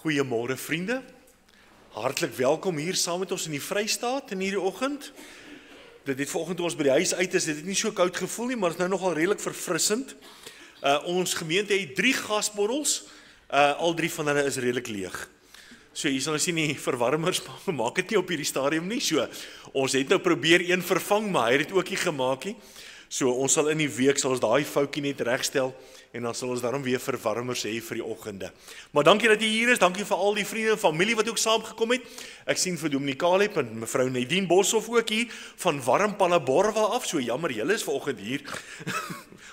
Goeiemôre vriende, hartlik welkom hier saam met ons in die Vrystaat in hierdie oggend. Dit het vanoggend toe ons by die huis uit is, dit het nie so koud gevoel nie, maar dit is nou nogal redelik verfrissend. Ons gemeente het 3 gasborrels, al 3 van hulle is redelik leeg. So hier sal ons sien die verwarmers maak dit nie op hierdie stadium nie, so ons het nou probeer een vervang, maar hy het dit ook nie gemaak nie. So ons sal in die week sal ons daai foutjie net regstel en dan sal ons daarom weer verwarmers hê vir die oggende. Maar dankie dat jy hier is, dankie vir al die vriende en familie wat ook saamgekom het. Ek sien vir Dominee Caleb en mevrou Nadine Boshoff ook hier van Warm Palaborwa af. So jammer, julle is vanoggend hier.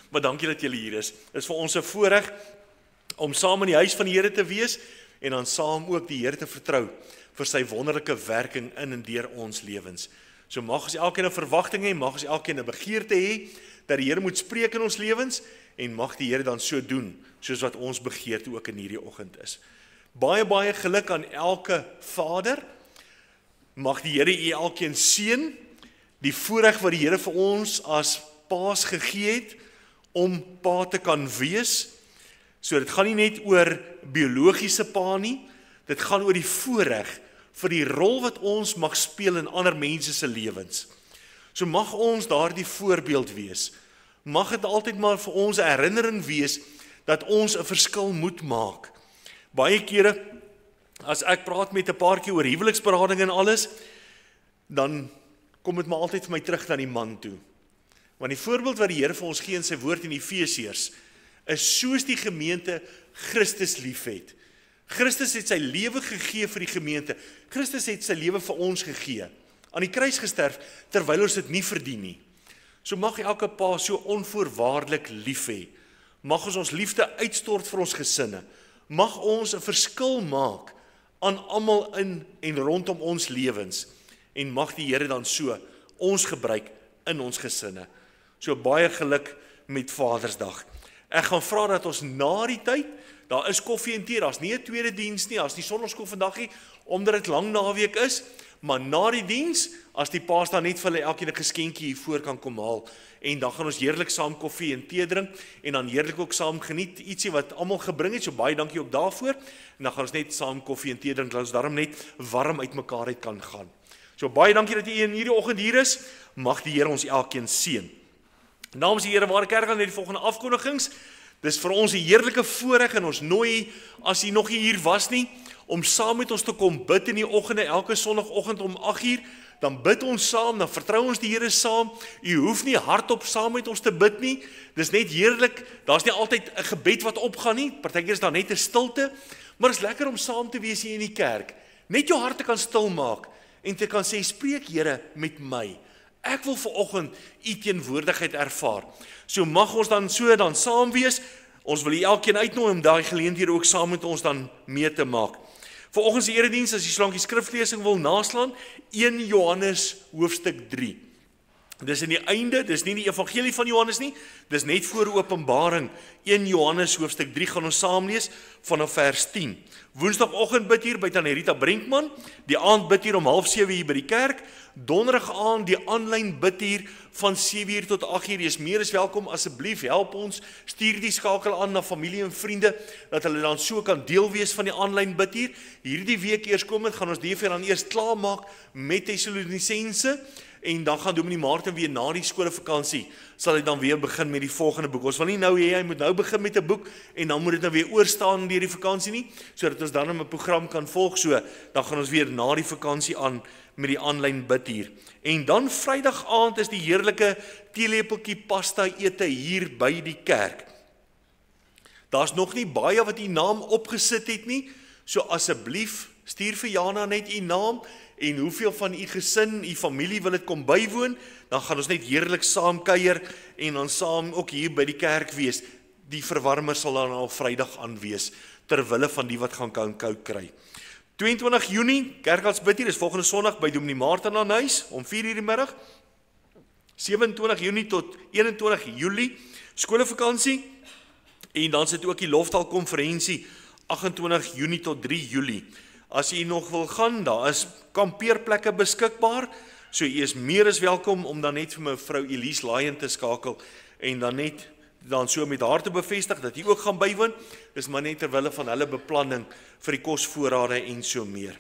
Maar dankie dat julle hier is. Dit is vir ons 'n voorreg om saam in die huis van die Here te wees en dan saam ook die Here te vertrou vir sy wonderlike werking in en deur ons lewens. So mag ons elkeen 'n verwagting hê, mag ons elkeen 'n begeerte hê dat die Here moet spreek in ons lewens en mag die Here dan so doen soos wat ons begeerte ook in hierdie oggend is. Baie geluk aan elke vader. Mag die Here u elkeen seën, die voorreg wat die Here vir ons as paas gegee het om pa te kan wees. So dit gaan nie net oor biologiese pa nie, dit gaan oor die voorreg vir die rol wat ons mag speel in ander mense se lewens. So mag ons daardie voorbeeld wees. Mag dit altyd maar vir ons 'n herinnering wees dat ons 'n verskil moet maak. Baie kere as ek praat met 'n paartjie oor huweliksberading en alles, dan kom dit maar altyd vir my terug na die man toe. Want die voorbeeld wat die Here vir ons gee in sy woord in Efesiërs is soos die gemeente Christus liefhet. Christus het sy lewe gegee vir die gemeente. Christus het sy lewe vir ons gegee. Aan die kruis gesterf terwyl ons dit nie verdien nie. So mag elke pa so onvoorwaardelik lief hê. Mag ons liefde uitstort vir ons gesinne. Mag ons 'n verskil maak aan almal in en rondom ons lewens. En mag die Here dan so ons gebruik in ons gesinne. So baie geluk met Vadersdag. Ek gaan vra dat ons na die tyd, daar is koffie en tee, daar's nie 'n tweede diens nie, daar's nie sonderskool vandag nie, omdat dit lang naweek is, maar na die diens, as die paas dan net vir hulle elkeen 'n geskenkie hier voor kan kom haal, en dan gaan ons heerlik saam koffie en tee drink, en dan heerlik ook saam geniet, ietsie wat almal gebring het, so baie dankie ook daarvoor, en dan gaan ons net saam koffie en tee drink, dat ons daarom net warm uit mekaar uit kan gaan. So baie dankie dat jy in hierdie oggend hier is, mag die Here ons elkeen seën. Namens die Here Ware Kerk aan net die volgende afkondigings. Dis vir ons 'n heerlike voorreg en ons nooi, as jy nog nie hier was nie, om saam met ons te kom bid in die oggende, elke sonnagoggend om 8:00, dan bid ons saam, dan vertrou ons die Here saam. U hoef nie hardop saam met ons te bid nie. Dis net heerlik. Daar's nie altyd 'n gebed wat opgaan nie. Partykeer is daar net 'n stilte, maar is lekker om saam te wees hier in die kerk. Net jou hart te kan stil maak en te kan sê, spreek Here met my. Ek wil vanoggend u teenwoordigheid ervaar. So mag ons dan so dan saam wees. Ons wil elkeen uitnooi om daai geleenthede ook saam met ons dan mee te maak. Vanoggend se erediens, as jy slankie skriflesing wil naslaan, 1 Johannes hoofstuk 3. Dis in die einde, dis nie die evangelie van Johannes nie, dis net voor Openbaring. 1 Johannes hoofstuk 3 gaan ons saam lees vanaf vers 10. Woensdagoggend bid hier by Tannie Rita Brinkman, die aand bid hier om 6:30 hier by die kerk, donderdag aand die aanlyn bid hier van 7:00 tot 8:00. Jy is meer as welkom, asseblief help ons, stuur die skakel aan na familie en vriende, dat hulle dan so kan deel wees van die aanlyn bid hier. Hierdie week eers komend gaan ons DV dan eers klaarmaak met Tessalonisense, en dan gaan Dominee Martin weer na die skoolvakansie, sal hy dan weer begin met die volgende boek. Ons wil nie nou hê hy moet nou begin met 'n boek, en dan moet dit nou weer oorstaan deur die vakansie nie, sodat ons dan 'n program kan volg, so, dan gaan ons weer na die vakansie aan met die aanlyn bid hier. En dan Vrydag aand is die heerlike teelepeltjie pasta ete hier by die kerk. Daar's nog nie baie wat u naam opgesit het nie, so asseblief, stuur vir Jana net u naam, en hoeveel van u gesin, u familie wil dit kom bywoon, dan gaan ons net heerlik saam kuier, en dan saam ook hier by die kerk wees. Die verwarmer sal dan al Vrydag aan wees, terwille van die wat gaan koud kry. 22 Junie, kerkaalsbid hier, is volgende Sondag by Dominee Martin aan huis, om 4:00 die middag. 27 Junie tot 21 Julie, skoolvakansie, en dan sit ook die Loftaal konferensie, 28 Junie tot 3 Julie. As jy nog wil gaan, daar is kampeerplekke beskikbaar, so jy is meer as welkom om dan net vir mevrou Elise Laaien te skakel, en dan net dan so met haar te bevestig, dat hy ook gaan bywoon, dis maar net terwille van hulle beplanning vir die kosvoorrade en so meer.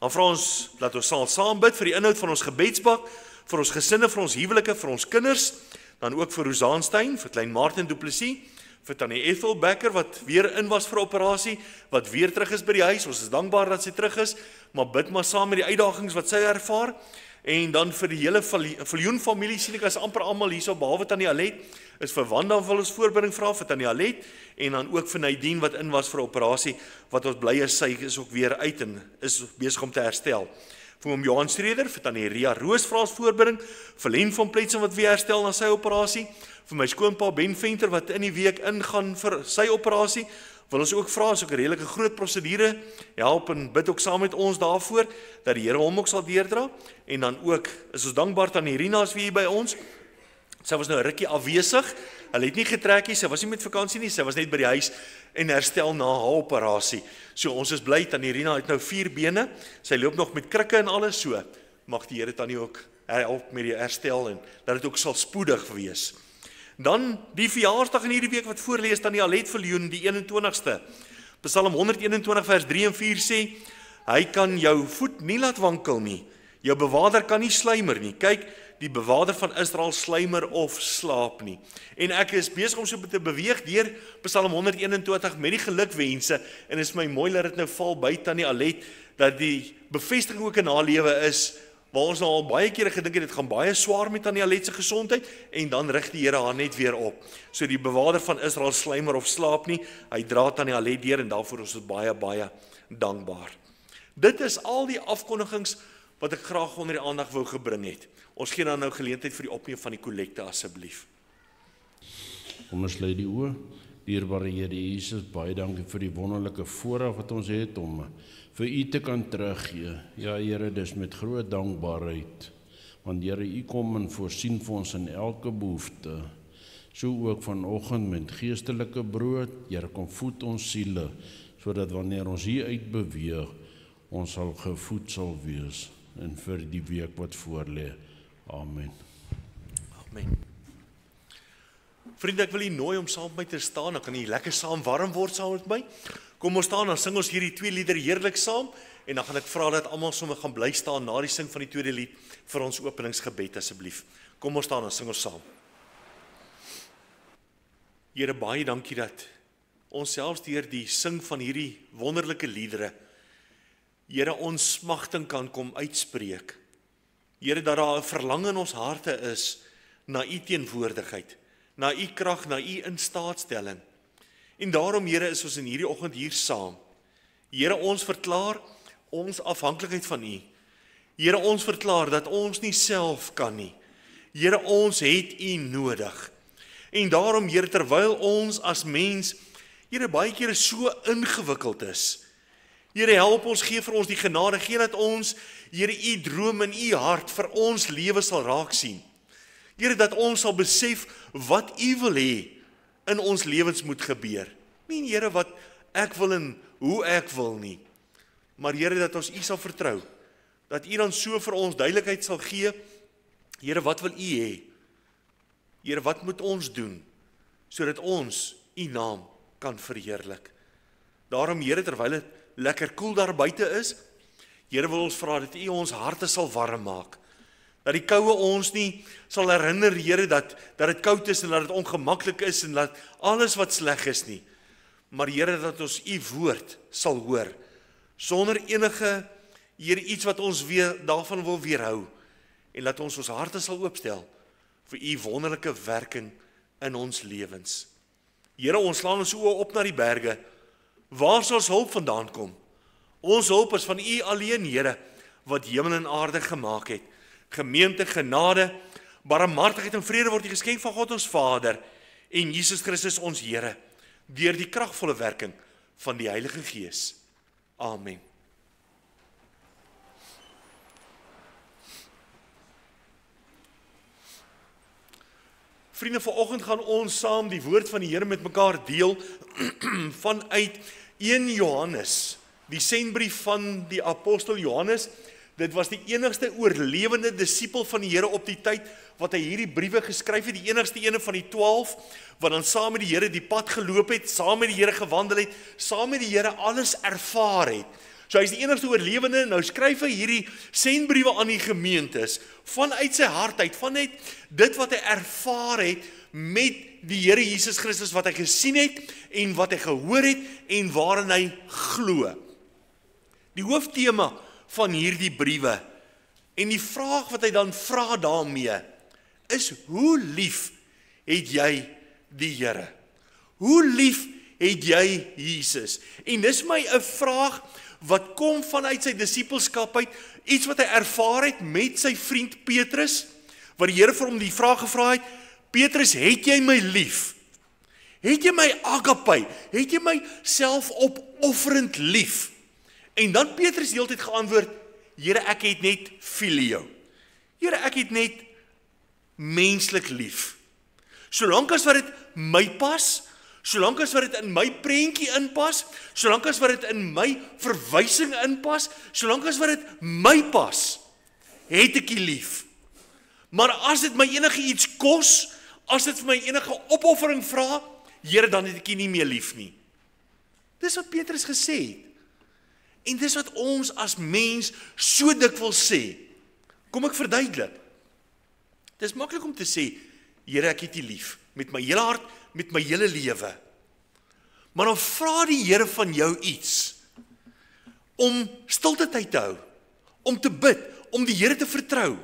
Dan vra ons, dat ons sal saam bid vir die inhoud van ons gebedsbak, vir ons gesinne, vir ons huwelike, vir ons kinders, dan ook vir Rosaanstein, vir klein Martin Du Plessis, vir Tannie Ethel Becker, wat weer in was vir operasie, wat weer terug is by die huis, ons is dankbaar dat sy terug is, maar bid maar saam met die uitdagings wat sy ervaar, en dan vir die hele Viljoen familie, sien ek as amper almal hierso, behalwe Tannie Alet, is vir Wanda wil ons voorbidding vra, vir Tannie Alet, en dan ook vir Nadine wat in was vir operasie, wat ons bly is, sy is ook weer uit en is besig om te herstel. Vir oom Johan Streder, vir Tannie Ria Roos vra ons voorbidding, vir Len van Pletsen wat weer herstel na sy operasie, vir my skoonpa Ben Venter wat in die week ingaan vir sy operasie, wil ons ook vra, is ook 'n redelike groot prosedure, help en bid ook saam met ons daarvoor, dat die Here hom ook sal deurdra, en dan ook, is ons dankbaar aan Irina as wie hier by ons, sy was nou 'n rukkie afwesig, hulle het nie getrek nie, sy was nie met vakansie nie, sy was net by die huis en herstel na haar operasie. So ons is bly, Tannie Irina het nou 4 bene, sy loop nog met krikke en alles, so mag die Here Tannie ook help met die herstel en dat dit ook sal spoedig wees. Dan die verjaarsdag in hierdie week wat voorlees, Tannie Alet Viljoen, die 21ste. Psalm 121 vers 3 en 4 sê, hy kan jou voet nie laat wankel nie, jou bewaarder kan nie sluimer nie. Kyk, die bewaarder van Israel sluimer of slaap nie. En ek is besig om so te beweeg deur Psalm 121 met die gelukwense, en is my mooi dat dit nou val by Tannie Alet, dat die bevestiging ook in haar lewe is, waar ons nou al baie kere gedink het, dit gaan baie swaar met Tannie Alet se gesondheid, en dan rig die Here haar net weer op. So die bewaarder van Israel sluimer of slaap nie, hy dra Tannie Alet deur, en daarvoor is ons baie, baie dankbaar. Dit is al die afkondigings wat ek graag onder die aandag wou gebring het. Ons gee dan nou geleentheid vir die opneem van die kollekte asseblief. Kom ons lei die oë. Dierbare Here Jesus, baie dankie vir die wonderlike voorreg wat ons het om vir U te kan teruggee. Ja Here, dis met groot dankbaarheid. Want Here, U kom en voorsien vir ons in elke behoefte. So ook vanoggend met geestelike brood. Here, kom voed ons siele, sodat wanneer ons hier uit beweeg, ons sal gevoed sal wees. En vir die week wat voorlê. Amen. Amen. Vriende, ek wil u nooi om saam met my te staan, dan kan u lekker saam warm word saam met my. Kom ons staan, dan sing ons hierdie 2 liedere heerlik saam, en dan gaan ek vra dat almal sommer gaan bly staan na die sing van die tweede lied vir ons openingsgebed asseblief. Kom ons staan, dan sing ons saam. Here, baie dankie dat ons selfs deur die sing van hierdie wonderlike liedere, Here, ons smagting kan kom uitspreek. Here, dat daar 'n verlang in ons harte is na u teenwoordigheid, na u krag, na u instaatstelling. En daarom, Here, is ons in hierdie oggend hier saam. Here, ons verklaar ons afhanklikheid van u. Here, ons verklaar dat ons nie self kan nie. Here, ons het u nodig. En daarom, Here, terwyl ons as mens, Here, baie kere so ingewikkeld is, Here, help ons, gee vir ons die genade, gee dat ons, Here, u droom in u hart vir ons lewe sal raak sien. Here, dat ons sal besef wat u wil hê in ons lewens moet gebeur. Nie, Here, wat ek wil en hoe ek wil nie. Maar Here, dat ons u sal vertrou. Dat u dan so vir ons duidelikheid sal gee. Here, wat wil u hê? Here, wat moet ons doen sodat ons u naam kan verheerlik? Daarom, Here, terwyl dit lekker koel daar buite is, Here, wil ons vra dat u ons harte sal warm maak. Dat die koue ons nie sal herinner, Here, dat dit koud is en dat dit ongemaklik is en dat alles wat sleg is nie. Maar Here, dat ons u woord sal hoor, sonder enige, Here, iets wat ons weer daarvan wil weerhou, en dat ons harte sal oopstel vir u wonderlike werking in ons lewens. Here, ons slaan ons oë op na die berge. Waar sal ons hulp vandaan kom? Ons hulp is van u alleen, Here, wat hemel en aarde gemaak het. Gemeente, genade, barmhartigheid en vrede word die geskenk van God ons Vader en Jesus Christus ons Here, deur die kragvolle werking van die Heilige Gees. Amen. Vriende, vanoggend gaan ons saam die woord van die Here met mekaar deel vanuit 1 Johannes, die sendbrief van die apostel Johannes, Dit was die enigste oorlewende disipel van die Here op die tyd wat hy hierdie briewe geskryf het, die enigste ene van die 12 wat dan saam met die Here die pad geloop het, saam met die Here gewandel het, saam met die Here alles ervaar het. So hy is die enigste oorlewende. Nou skryf hy hierdie sendbriewe aan die gemeentes vanuit sy hart uit, vanuit dit wat hy ervaar het met die Here Jesus Christus, wat hy gesien het en wat hy gehoor het en waarin hy glo. Die hooftema van hierdie briewe en die vraag wat hy dan vra daarmee is: hoe lief het jy die Here? Hoe lief het jy Jesus? En dis my 'n vraag wat kom vanuit sy disipelskap uit, iets wat hy ervaar het met sy vriend Petrus, wat die Here vir hom die vraag gevra het: Petrus, het jy my lief? Het jy my agape? Het jy my selfopofferend lief? En dan Petrus die hele tyd geantwoord: Here, ek het net filio. Here, ek het net menslik lief. Solank as wat dit my pas, solank as wat dit in my prentjie inpas, solank as wat dit in my verwysing inpas, solank as wat dit my pas, het ek U lief. Maar as dit my enige iets kos, as dit vir my enige opoffering vra, Here, dan het ek U nie meer lief nie. Dis wat Petrus gesê het. En dis wat ons as mens so dikwels sê. Kom ek verduidelik. Dis maklik om te sê, Here, ek het U lief, met my hele hart, met my hele lewe. Maar dan vra die Here van jou iets, om stilte tyd te hou, om te bid, om die Here te vertrou,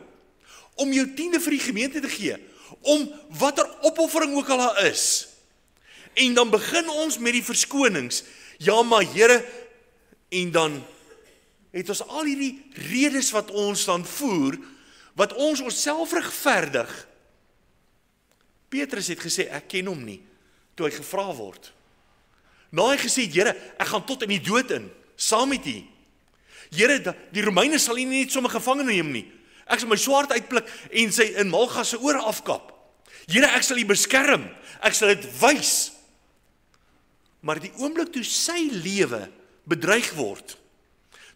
om jou 10de vir die gemeente te gee, om watter opoffering ook al daar is. En dan begin ons met die verskonings. Ja, maar Here, en dan het ons al hierdie redes wat ons dan voer, wat ons onsself regverdig. Petrus het gesê, ek ken hom nie, toe hy gevra word. Nou hy gesê, Here, ek gaan tot in die dood in, saam met U. Here, die Romeine sal U nie net sommer gevange neem nie. Ek sal my swaard uitpluk en sy in Malgas se ore afkap. Here, ek sal U beskerm, ek sal dit wys. Maar die oomblik toe sy lewe bedreig word,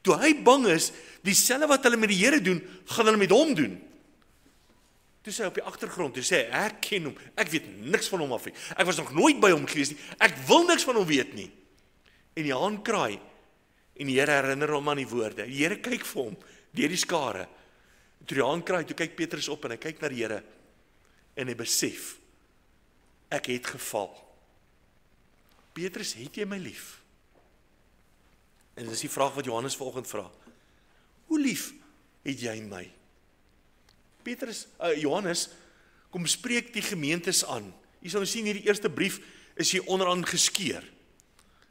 toe hy bang is, dieselfde wat hulle met die Here doen, gaan hulle met hom doen. Toe sê hy op die agtergrond, toe sê hy, ek ken hom, ek weet niks van hom af nie. Ek was nog nooit by hom gewees nie, ek wil niks van hom weet nie. En die haan kraai, en die Here herinner hom aan die woorde. Die Here kyk vir hom, deur die skare. Toe die haan kraai, toe kyk Petrus op en hy kyk na die Here, en hy besef, ek het geval. Petrus, het jy my lief? En dit is die vraag wat Johannes vanoggend vra. Hoe lief het jy my? Johannes, kom spreek die gemeentes aan. Jy sal sien hierdie eerste brief is hier onderaan geskeur.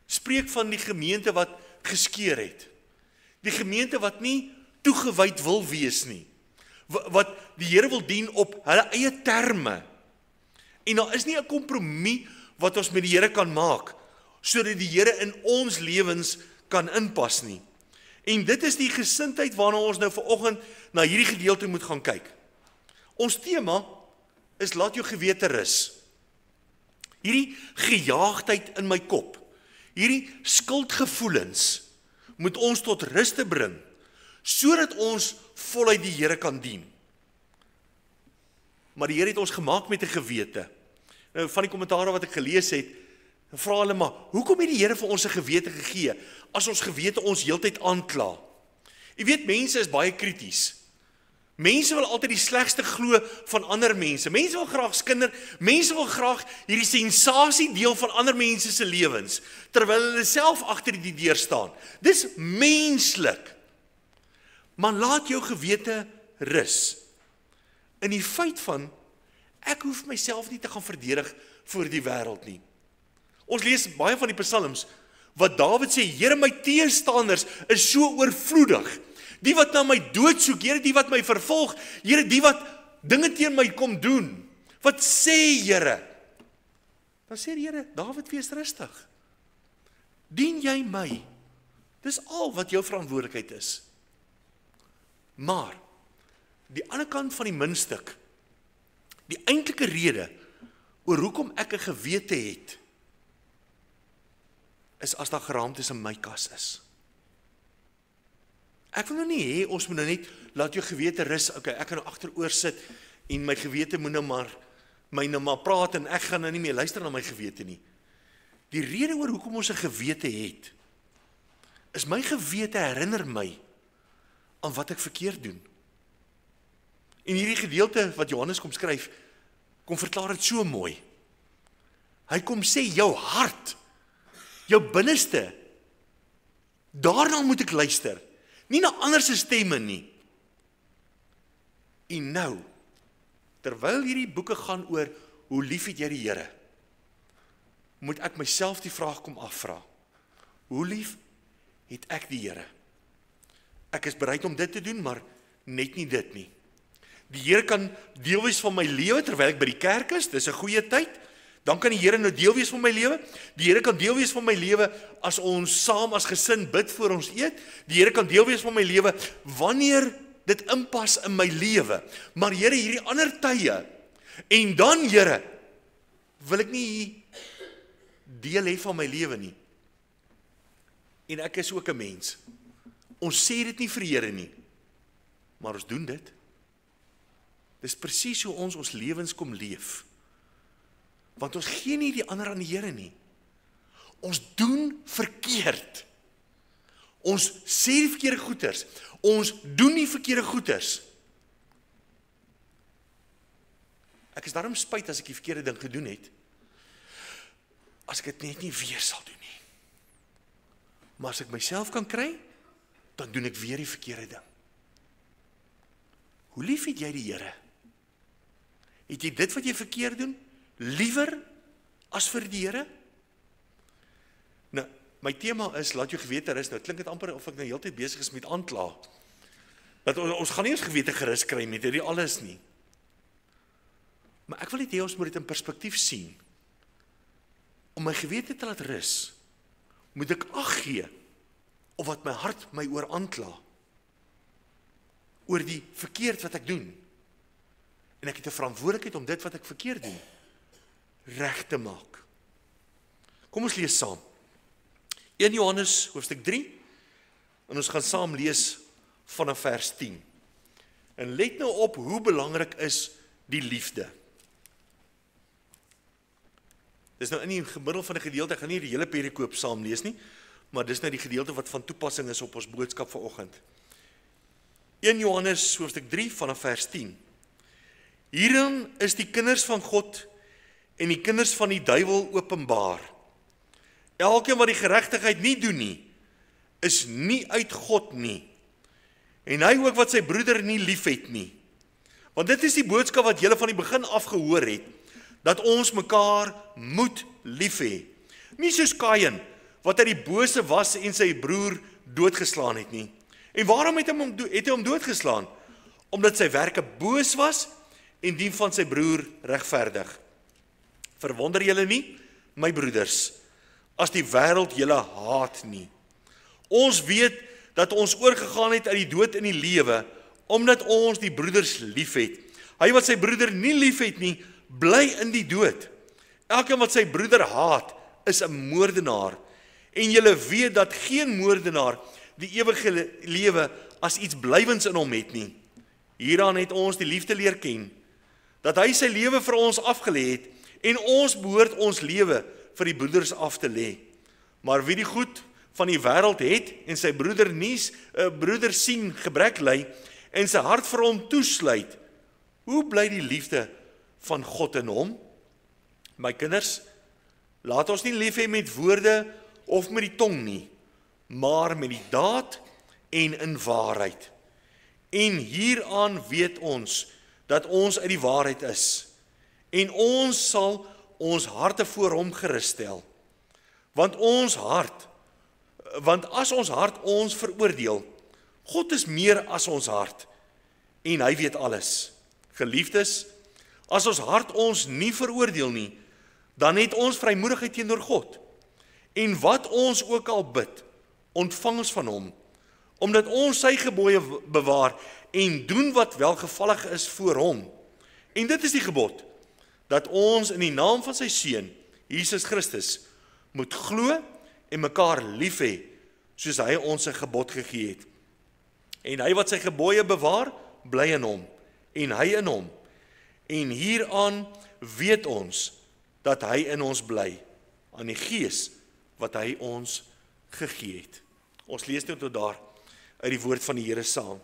Spreek van die gemeente wat geskeur het. Die gemeente wat nie toegewyd wil wees nie. Wat die Here wil dien op hulle eie terme. En daar is nie 'n kompromie wat ons met die Here kan maak, sodat die Here in ons lewens kan inpas nie. En dit is die gesindheid waarna ons nou vanoggend na hierdie gedeelte moet gaan kyk. Ons tema is laat jou gewete rus. Hierdie gejaagdheid in my kop, hierdie skuldgevoelens moet ons tot rus te bring, sodat ons voluit die Here kan dien. Maar die Here het ons gemaak met 'n gewete. Nou, van die kommentare wat ek gelees het, vra hulle maar, hoekom het die Here vir ons 'n gewete gegee, as ons gewete ons heeltyd aankla? Jy weet, mense is baie krities. Mense wil altyd die slegste glo van ander mense. Mense wil graag skinder, mense wil graag hierdie sensasie deel van ander mense se lewens, terwyl hulle self agter die deur staan. Dis menslik. Maar laat jou gewete rus in die feit van, ek hoef myself nie te gaan verdedig voor die wêreld nie. Ons lees baie van die psalms, wat Dawid sê, Here, my teestanders is so oorvloedig. Die wat na my dood soek, Here, die wat my vervolg, Here, die wat dinge teen my kom doen. Wat sê Here? Dan sê die Here, Dawid, wees rustig. Dien jy my? Dis al wat jou verantwoordelikheid is. Maar, die ander kant van die muntstuk, die eintlike rede, oor hoekom ek 'n gewete het, is as daar geraamtes in my kas is. Ek wil nou nie hê, ons moet nou net, laat jou gewete rus, okay, ek kan nou agteroor sit, en my gewete moet nou maar praat, en ek gaan nou nie meer luister na my gewete nie. Die rede oor hoekom ons 'n gewete het, is my gewete herinner my aan wat ek verkeerd doen. En hierdie gedeelte wat Johannes kom skryf, kom verklaar dit so mooi. Hy kom sê, jou hart, jou binneste, daarna moet ek luister, nie na ander se stemme nie. En nou, terwyl hierdie boeke gaan oor, hoe lief het jy die Here, moet ek myself die vraag kom afvra, hoe lief het ek die Here? Ek is bereid om dit te doen, maar net nie dit nie. Die Here kan deel wees van my lewe, terwyl ek by die kerk is, dis 'n goeie tyd, dan kan die Here nou deel wees van my lewe. Die Here kan deel wees van my lewe as ons saam as gesin bid voor ons eet. Die Here kan deel wees van my lewe wanneer dit inpas in my lewe. Maar Here, hierdie ander tye, en dan Here, wil ek nie deel hê van my lewe nie. En ek is ook 'n mens. Ons sê dit nie vir die Here nie, maar ons doen dit. Dis presies hoe ons lewens kom leef. Want ons gee nie die ander aan die Here nie. Ons doen verkeerd. Ons sê die verkeerde goeders. Ons doen die verkeerde goeders. Ek is daarom spyt as ek die verkeerde ding gedoen het, as ek dit net nie weer sal doen nie. Maar as ek myself kan kry, dan doen ek weer die verkeerde ding. Hoe lief het jy die Here? Het jy dit wat jy verkeerd doen, liewer as vir die Here? Nou, my tema is, laat jou gewete rus. Nou klink dit amper of ek nou heeltyd besig is met aankla. Dat ons gaan nie ons gewete gerus kry met hierdie alles nie. Maar ek wil net hê ons moet dit in perspektief sien. Om my gewete te laat rus, moet ek ag gee op wat my hart my oor aankla. Oor die verkeerd wat ek doen. En ek het 'n verantwoordelikheid om dit wat ek verkeerd doen reg te maak. Kom ons lees saam. 1 Johannes hoofstuk 3, en ons gaan saam lees vanaf vers 10. En let nou op hoe belangrik is die liefde. Dis nou in die gemiddel van die gedeelte, ek gaan nie die hele perikoop saam lees nie, maar dis nou die gedeelte wat van toepassing is op ons boodskap vanoggend. 1 Johannes hoofstuk 3 vanaf vers 10. Hierin is die kinders van God en die kinders van die duiwel openbaar. Elkeen wat die geregtigheid nie doen nie, is nie uit God nie. En hy ook wat sy broeder nie liefhet nie. Want dit is die boodskap wat julle van die begin af gehoor het, dat ons mekaar moet lief hê. Nie soos Kain, wat hy die bose was en sy broer doodgeslaan het nie. En waarom het hy hom doodgeslaan? Omdat sy werke boos was en die van sy broer regverdig. Verwonder julle nie, my broeders, as die wêreld julle haat nie. Ons weet dat ons oorgegaan het uit die dood in die lewe, omdat ons die broeders liefhet. Hy wat sy broeder nie liefhet nie, bly in die dood. Elkeen wat sy broeder haat, is 'n moordenaar. En julle weet dat geen moordenaar die ewige lewe as iets blywends in hom het nie. Hieraan het ons die liefde leer ken, dat hy sy lewe vir ons afgelê het, en ons behoort ons lewe vir die broeders af te lê. Maar wie die goed van die wêreld het, en sy broeder sien gebrek ly, en sy hart vir hom toesluit, hoe bly die liefde van God in hom? My kinders, laat ons nie lief hê met woorde of met die tong nie, maar met die daad en in waarheid. En hieraan weet ons dat ons uit die waarheid is. En ons sal ons harte voor hom gerus stel. Want as ons hart ons veroordeel, God is meer as ons hart, en hy weet alles. Geliefdes, as ons hart ons nie veroordeel nie, dan het ons vrymoedigheid teenoor God. En wat ons ook al bid, ontvang ons van hom, omdat ons sy gebooie bewaar en doen wat welgevallig is voor hom. En dit is die gebod, dat ons in die naam van sy seun, Jesus Christus, moet glo en mekaar lief hê, soos hy ons 'n gebod gegee het. En hy wat sy gebooie bewaar, bly in hom, en hy in hom. En hieraan weet ons, dat hy in ons bly, aan die Gees, wat hy ons gegee het. Ons lees nou tot daar, uit die woord van die Here saam.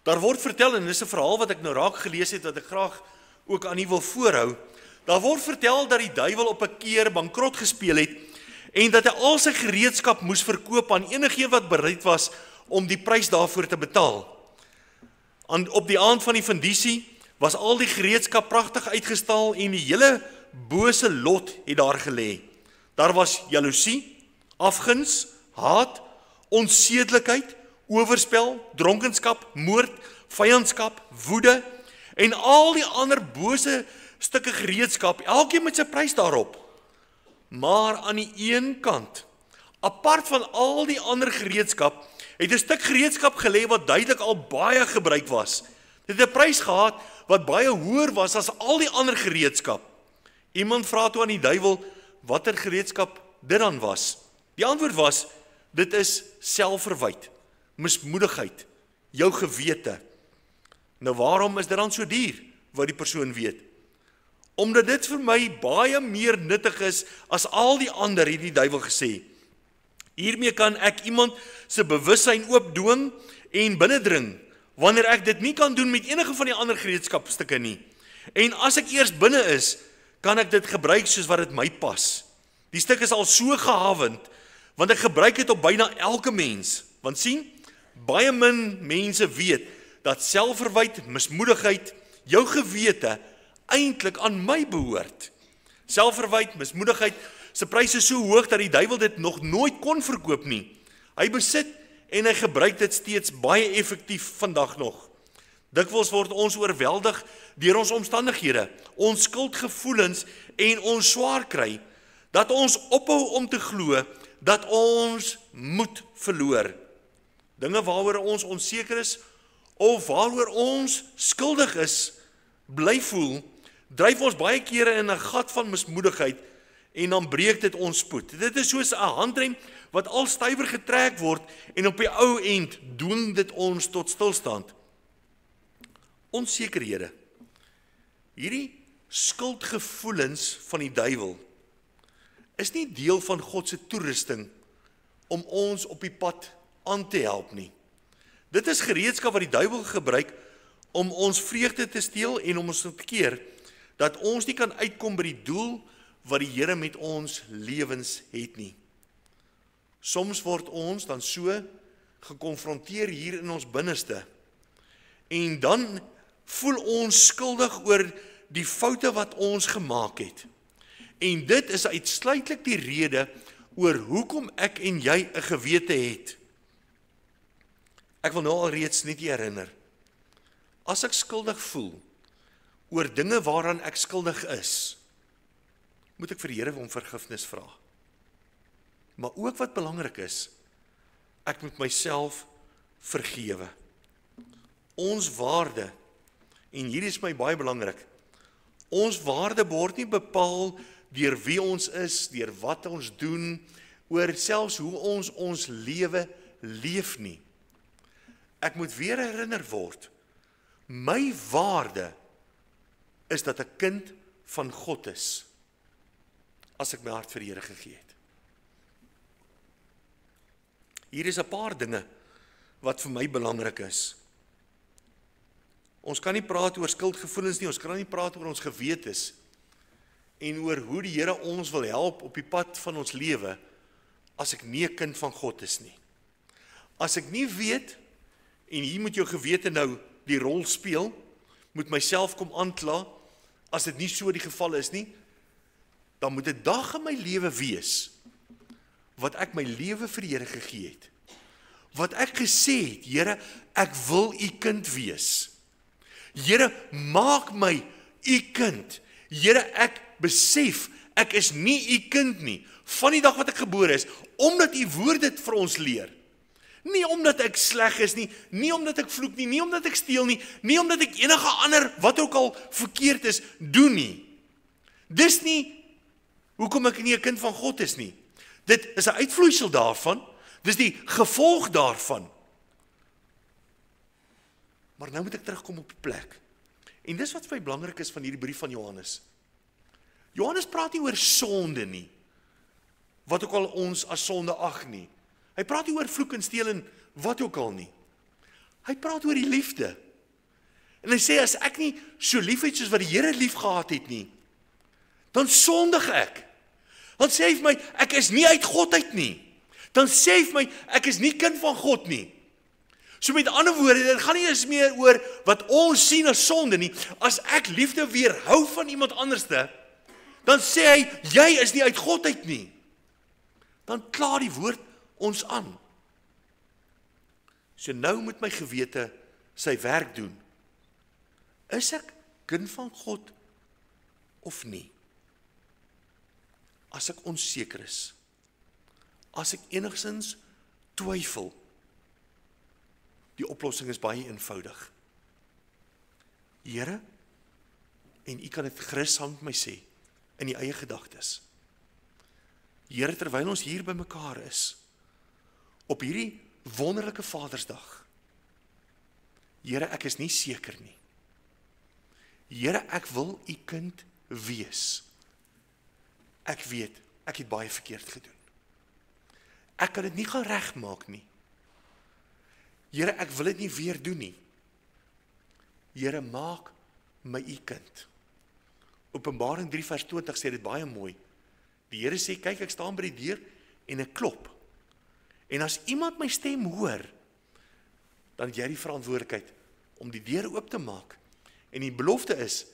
Daar word vertel, en dis 'n verhaal wat ek nou raak gelees het, wat ek graag ook aan u wil voorhou. Daar word vertel dat die duiwel op 'n keer bankrot gespeel het, en dat hy al sy gereedskap moes verkoop aan enigeen wat bereid was om die prys daarvoor te betaal. Op die aand van die fundisie was al die gereedskap pragtig uitgestal en die hele bose lot het daar gelê. Daar was jaloesie, afguns, haat, onsedelikheid, oorspel, dronkenskap, moord, vyandskap, woede en al die ander bose stukke gereedskap, elkeen met sy prys daarop. Maar aan die een kant, apart van al die ander gereedskap, het 'n stuk gereedskap gelê wat duidelik al baie gebruik was. Dit het 'n prys gehad wat baie hoër was as al die ander gereedskap. Iemand vra toe aan die duiwel watter gereedskap dit dan was. Die antwoord was, dit is selfverwyd, mismoedigheid, jou gewete. Nou waarom is dit dan so duur, wat die persoon weet? Omdat dit vir my baie meer nuttig is as al die ander, het die duiwel gesê. Hiermee kan ek iemand se bewussyn oopdwing en binnendring, wanneer ek dit nie kan doen met enige van die ander gereedskapstukke nie. En as ek eers binne is, kan ek dit gebruik soos wat dit my pas. Die stuk is al so gehavend, want ek gebruik dit op byna elke mens. Want sien, baie min mense weet, dat selfverwyd, mismoedigheid, jou gewete, eintlik aan my behoort. Selfverwyd, mismoedigheid, sy prys is so hoog dat die duiwel dit nog nooit kon verkoop nie. Hy besit en hy gebruik dit steeds baie effektief vandag nog. Dikwels word ons oorweldig deur ons omstandighede, ons skuldgevoelens en ons swaar kry, dat ons ophou om te glo dat ons moed verloor. Dinge waaroor ons onseker is of waaroor ons skuldig is, bly voel, dryf ons baie kere in 'n gat van mismoedigheid en dan breek dit ons spoed. Dit is soos 'n handrem wat al stywer getrek word en op die ou end dwing dit ons tot stilstand. Onsekerhede. Hierdie skuldgevoelens van die duiwel is nie deel van God se toerusting om ons op die pad aan te help nie. Dit is gereedskap wat die duiwel gebruik om ons vreugde te steel en om ons te keer dat ons nie kan uitkom by die doel wat die Here met ons lewens het nie. Soms word ons dan so gekonfronteer hier in ons binneste en dan voel ons skuldig oor die foute wat ons gemaak het. En dit is uitsluitlik die rede oor hoekom ek en jy 'n gewete het. Ek wil nou al reeds net herinner. As ek skuldig voel oor dinge waaraan ek skuldig is, moet ek vir die Here om vergifnis vra. Maar ook wat belangrik is, ek moet myself vergewe. Ons waarde, en hier is my baie belangrik, ons waarde word nie bepaal deur wie ons is, deur wat ons doen, oor selfs hoe ons lewe leef nie. Ek moet weer herinner word, my waarde is dat ek kind van God is, as ek my hart vir die Here gegee het. Hier is 'n paar dinge wat vir my belangrik is. Ons kan nie praat oor skuldgevoelens nie, ons kan nie praat oor ons gewetes en oor hoe die Here ons wil help op die pad van ons lewe as ek nie 'n kind van God is nie. As ek nie weet, en hier moet jou gewete nou die rol speel, moet myself kom aankla, as dit nie so die geval is nie, dan moet 'n dag in my lewe wees, wat ek my lewe vir die Here gegee het. Wat ek gesê het, Here, ek wil u kind wees. Here, maak my u kind. Here, ek besef, ek is nie u kind nie, van die dag wat ek gebore is, omdat u woord dit vir ons leer. Nie omdat ek sleg is nie, nie omdat ek vloek nie, nie omdat ek steel nie, nie omdat ek enige ander, wat ook al verkeerd is, doen nie. Dis nie hoekom ek nie 'n kind van God is nie. Dit is 'n uitvloeisel daarvan, Dis die gevolg daarvan. Maar nou moet ek terugkom op die plek. En dis wat vir my belangrik is van hierdie brief van Johannes. Johannes praat nie oor sonde nie, wat ook al ons as sonde ag nie. Hy praat nie oor vloek en steel en wat ook al nie. Hy praat oor die liefde. En hy sê, as ek nie so lief het soos wat die Here lief gehad het nie, dan sondig ek. Dan sê hy vir my, ek is nie uit God uit nie. Dan sê hy vir my, ek is nie kind van God nie. So met ander woorde, dit gaan nie eens meer oor wat ons sien as sonde nie. As ek liefde weerhou van iemand anderste, dan sê hy, jy is nie uit God uit nie. Dan klaar die woord ons aan. So nou moet my gewete sy werk doen. Is ek kind van God of nie? As ek onseker is, as ek enigstens twyfel, die oplossing is baie eenvoudig. Here, en u kan dit gerus saam met my sê, in die eie gedagtes. Here, terwyl ons hier by mekaar is, op hierdie wonderlike Vadersdag, Here, ek is nie seker nie. Here, ek wil u kind wees. Ek weet, ek het baie verkeerd gedoen. Ek kan dit nie gaan regmaak nie. Here, ek wil dit nie weer doen nie. Here, maak my u kind. Openbaring 3 vers 20 sê dit baie mooi. Die Here sê, kyk, ek staan by die deur en ek klop. En as iemand my stem hoor, dan het jy die verantwoordelikheid om die deur oop te maak. En die belofte is,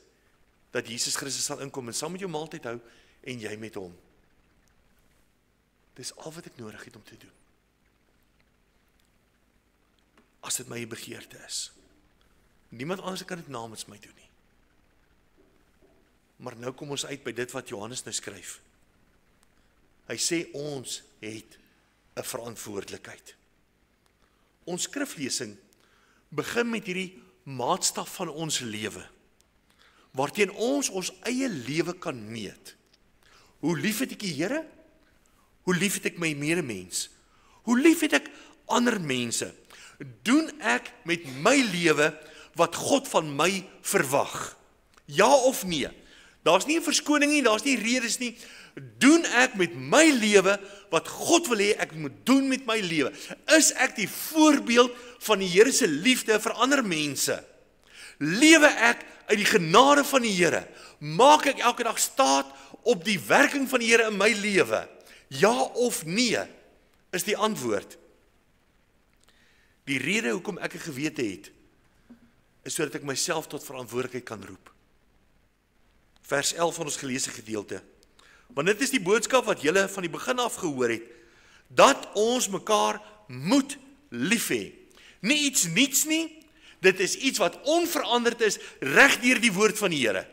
dat Jesus Christus sal inkom en saam met jou maaltyd hou, en jy met hom. Dis al wat ek nodig het om te doen. As dit my begeerte is. Niemand anders kan dit namens my doen nie. Maar nou kom ons uit by dit wat Johannes nou skryf. Hy sê ons het 'n verantwoordelikheid. Ons skriflesing begin met hierdie maatstaf van ons lewe, waarteen ons eie lewe kan meet. Hoe lief het ek die Here? Hoe lief het ek my medemens? Hoe lief het ek ander mense? Doen ek met my lewe wat God van my verwag? Ja of nee? Daar's nie 'n verskoning nie, daar's nie redes nie. Doen ek met my lewe wat God wil hê ek moet doen met my lewe? Is ek die voorbeeld van die Here se liefde vir ander mense? Lewe ek uit die genade van die Here? Maak ek elke dag staat op die werking van die Here in my lewe? Ja of nee, is die antwoord. Die rede hoekom ek 'n gewete het, is sodat ek myself tot verantwoordelikheid kan roep. Vers 11 van ons geleesde gedeelte. Want dit is die boodskap wat julle van die begin af gehoor het, dat ons mekaar moet lief hê. Nie iets niets nie, dit is iets wat onveranderd is reg deur die woord van die Here.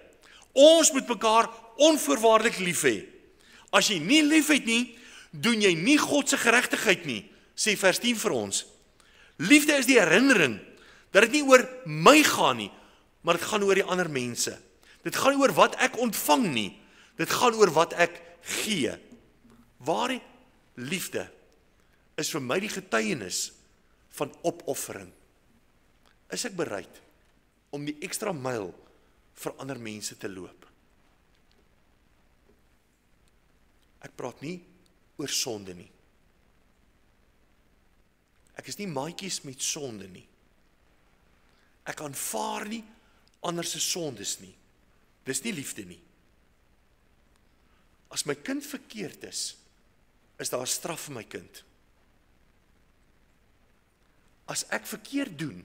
Ons moet mekaar onvoorwaardelik lief hê. As jy nie lief het nie, doen jy nie God se geregtigheid nie, sê vers 10 vir ons. Liefde is die herinnering, dat dit nie oor my gaan nie, maar dit gaan oor die ander mense. Dit gaan nie oor wat ek ontvang nie, dit gaan oor wat ek gee. Ware liefde is vir my die getuienis van opoffering. Is ek bereid om die ekstra myl vir ander mense te loop? Ek praat nie oor sonde nie. Ek is nie maatjies met sonde nie. Ek aanvaar nie ander se sondes nie. Dis nie liefde nie. As my kind verkeerd is daar straf vir my kind. As ek verkeerd doen,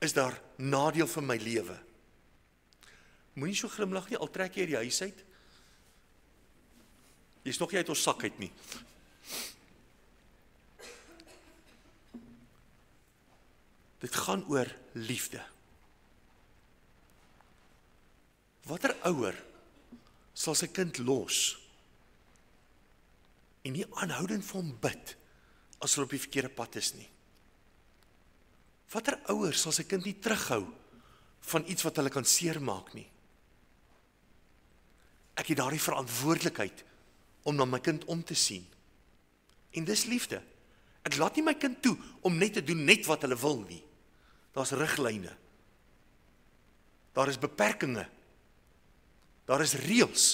is daar nadeel vir my lewe. Moenie so glimlag nie, al trek jy uit die huis uit. Jy's nog nie uit ons sak uit nie. Dit gaan oor liefde. Watter ouer sal sy kind los en nie aanhoudend vir hom bid as hulle op die verkeerde pad is nie? Watter ouer sal sy kind nie terughou van iets wat hulle kan seermaak nie? Ek het daardie verantwoordelikheid om na my kind om te sien. En dis liefde. Ek laat nie my kind toe om net te doen net wat hulle wil nie. Daar's riglyne. Daar is beperkings. Daar is reëls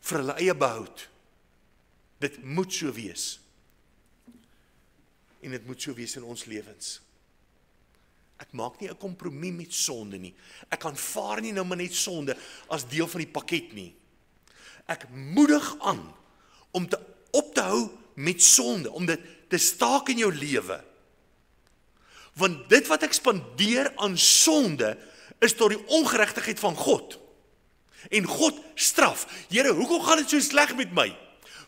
vir hulle eie behoud. Dit moet so wees. En dit moet so wees in ons lewens. Ek maak nie 'n kompromie met sonde nie. Ek aanvaar nie nou maar net sonde as deel van die pakket nie. Ek moedig aan om op te hou met sonde, om dit te staak in jou lewe. Want dit wat ek spandeer aan sonde, is tot die ongeregtigheid van God. En God straf. Here, hoekom gaan dit so sleg met my?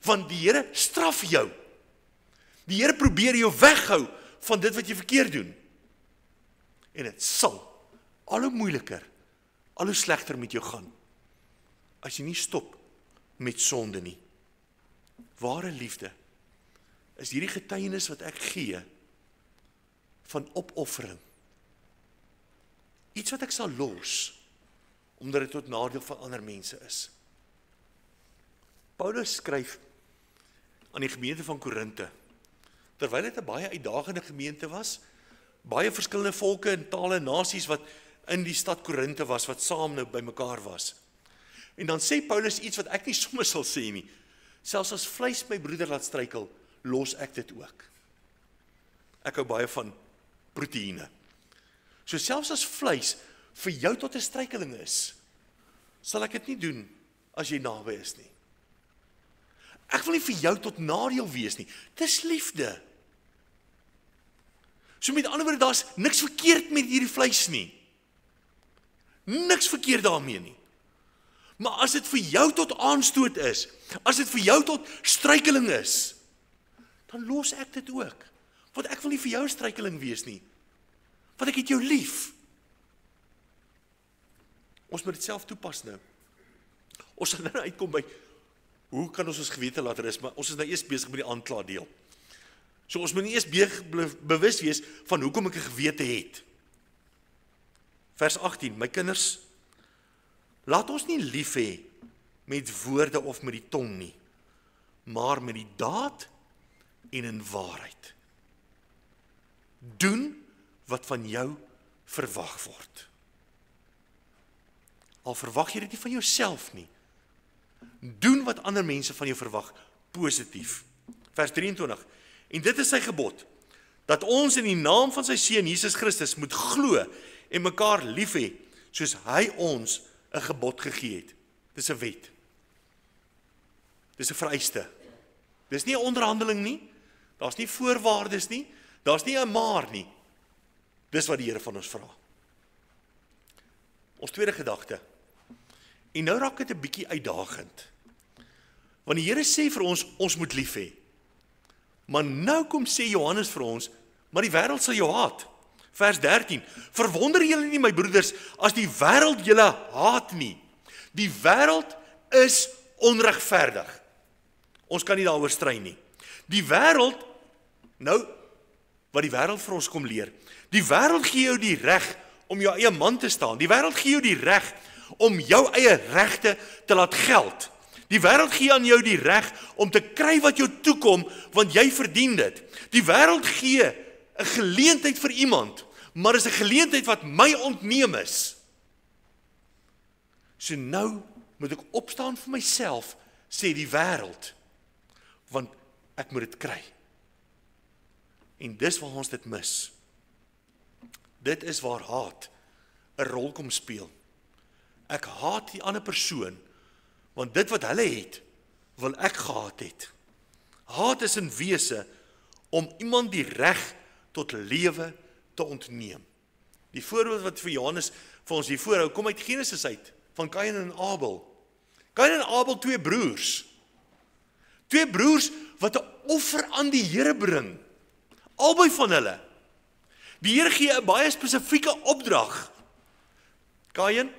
Want die Here straf jou. Die Here probeer jou weghou van dit wat jy verkeerd doen. En dit sal al hoe moeiliker, al hoe slegter met jou gaan, as jy nie stop met sonde nie. Ware liefde is hierdie getuienis wat ek gee van opoffering. Iets wat ek sal los, omdat dit tot nadeel van ander mense is. Paulus skryf aan die gemeente van Korinthe, terwyl dit 'n baie uitdagende gemeente was, baie verskillende volke en tale en nasies wat in die stad Korinthe was, wat saam nou by mekaar was. En dan sê Paulus iets wat ek nie sommer sal sê nie, selfs as vleis my broeder laat struikel, los ek dit ook. Ek hou baie van proteïene. So selfs as vleis vir jou tot 'n struikeling is, sal ek dit nie doen as jy naby is nie. Ek wil nie vir jou tot nadeel wees nie. Dis liefde. So met ander woorde, daar's niks verkeerd met hierdie vleis nie. Niks verkeerd daarmee nie. Maar as dit vir jou tot aanstoot is, as dit vir jou tot struikeling is, dan los ek dit ook. Want ek wil nie vir jou struikeling wees nie. Want ek het jou lief. Ons moet dit self toepas nou. Ons sal nou uitkom by, hoe kan ons gewete laat rus, maar ons is nou eers besig met die aankla deel. So ons moet nie eers bewus wees van hoekom ek 'n gewete het. Vers 18, my kinders, laat ons nie lief hê met woorde of met die tong nie, maar met die daad en in waarheid. Doen wat van jou verwag word. Al verwag jy dit nie van jouself nie. Doen wat ander mense van jou verwag, positief. Vers 23, en dit is sy gebod, dat ons in die naam van sy seun Jesus Christus moet glo en mekaar lief hê, soos hy ons 'n gebod gegee het. Dis 'n wet. Dis 'n vereiste. Dis nie 'n onderhandeling nie, daar's nie voorwaardes nie, daar's nie 'n maar nie. Dis wat die Here van ons vra. Ons tweede gedagte. En nou raak dit 'n bietjie uitdagend. Want die Here sê vir ons, ons moet lief hê. Maar nou kom sê Johannes vir ons, maar die wêreld sal jou haat. Vers 13, verwonder julle nie my broeders, as die wêreld julle haat nie. Die wêreld is onregverdig. Ons kan nie daaroor stry nie. Die wêreld, nou, wat die wêreld vir ons kom leer, die wêreld gee jou die reg om jou eie man te staan. Die wêreld gee jou die reg om jou eie regte te laat geld. Die wêreld gee aan jou die reg om te kry wat jou toekom, want jy verdien dit. Die wêreld gee 'n geleentheid vir iemand, maar is 'n geleentheid wat my ontneem is. So nou moet ek opstaan vir myself, sê die wêreld, want ek moet dit kry. En dis waar ons dit mis. Dit is waar haat 'n rol kom speel. Ek haat die ander persoon, want dit wat hulle het, wil ek gehad het. Haat is in wese om iemand die reg tot lewe te ontneem. Die voorbeeld wat vir Johannes vir ons hier voorhou, kom uit Genesis uit, van Kain en Abel. Kain en Abel, twee broers. Twee broers wat 'n offer aan die Here bring. Albei van hulle. Die Here gee 'n baie spesifieke opdrag. Kain,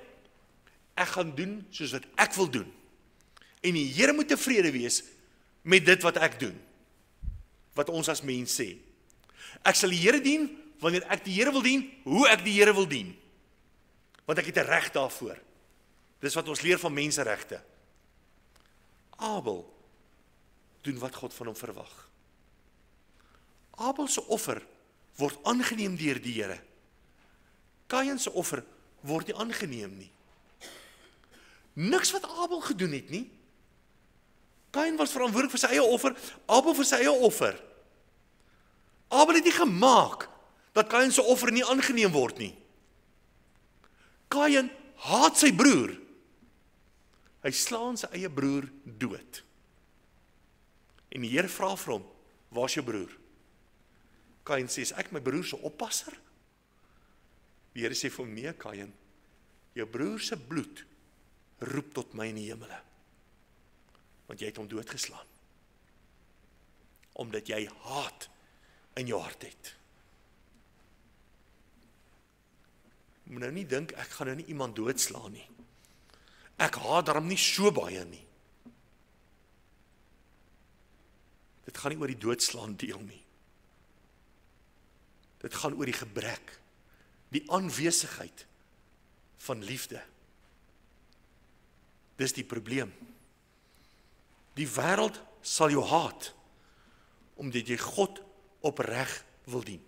ek gaan doen soos wat ek wil doen. En die Here moet tevrede wees met dit wat ek doen. Wat ons as mens sê. Ek sal die Here dien wanneer ek die Here wil dien, hoe ek die Here wil dien. Want ek het 'n reg daarvoor. Dis wat ons leer van menseregte. Abel doen wat God van hom verwag. Abel se offer word aangeneem deur die Here. Kain se offer word nie aangeneem nie. Niks wat Abel gedoen het nie. Kain was verantwoordelik vir sy eie offer, Abel vir sy eie offer. Abel het nie gemaak dat Kain se offer nie aangeneem word nie. Kain haat sy broer. Hy slaan sy eie broer dood. En die Here vra vir hom, waar is jou broer? Kain sê, is ek my broer se oppasser? Die Here sê vir hom, nee Kain, jou broer se bloed roep tot my in die hemele. Want jy het hom doodgeslaan. Omdat jy haat in jou hart het. Moet nou nie dink, ek gaan nou nie iemand doodslaan nie. Ek haat daarom nie so baie nie. Dit gaan nie oor die doodslaan deel nie. Dit gaan oor die gebrek, die aanwesigheid van liefde. Dis die probleem. Die wêreld sal jou haat, omdat jy God opreg wil dien.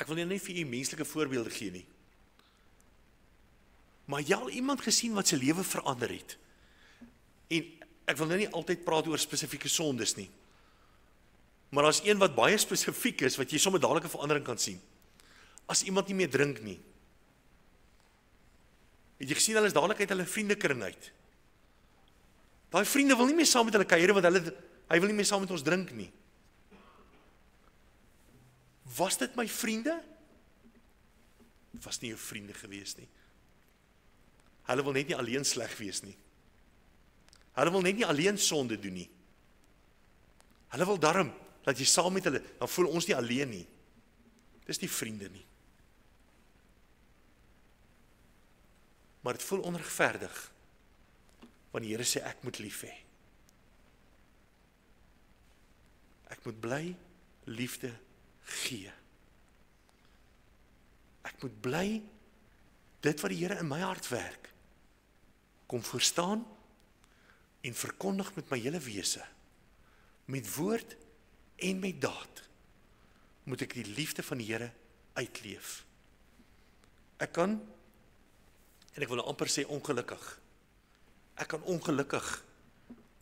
Ek wil nie vir u menslike voorbeelde gee nie. Maar jy al iemand gesien wat sy lewe verander het. En ek wil nou nie altyd praat oor spesifieke sondes nie. Maar as een wat baie spesifiek is, wat jy sommer dadelik 'n verandering kan sien. As iemand nie meer drink nie. Het jy gesien, hulle is dadelik uit hulle vriendekring uit. Daai vriende wil nie meer saam met hulle kuier, want hy wil nie meer saam met ons drink nie. Was dit my vriende? Was nie jou vriende gewees nie. Hulle wil net nie alleen sleg wees nie. Hulle wil net nie alleen sonde doen nie. Hulle wil darm, dat jy saam met hulle, dan voel ons nie alleen nie. Dis nie vriende nie. Maar dit voel onregverdig, want die Here sê, ek moet lief hê. Ek moet bly liefde gee. Ek moet bly dit wat die Here in my hart werk, kom verstaan en verkondig met my hele wese, met woord en met daad, moet ek die liefde van die Here uitleef. Ek kan, en ek wil nou amper sê ongelukkig, ek kan ongelukkig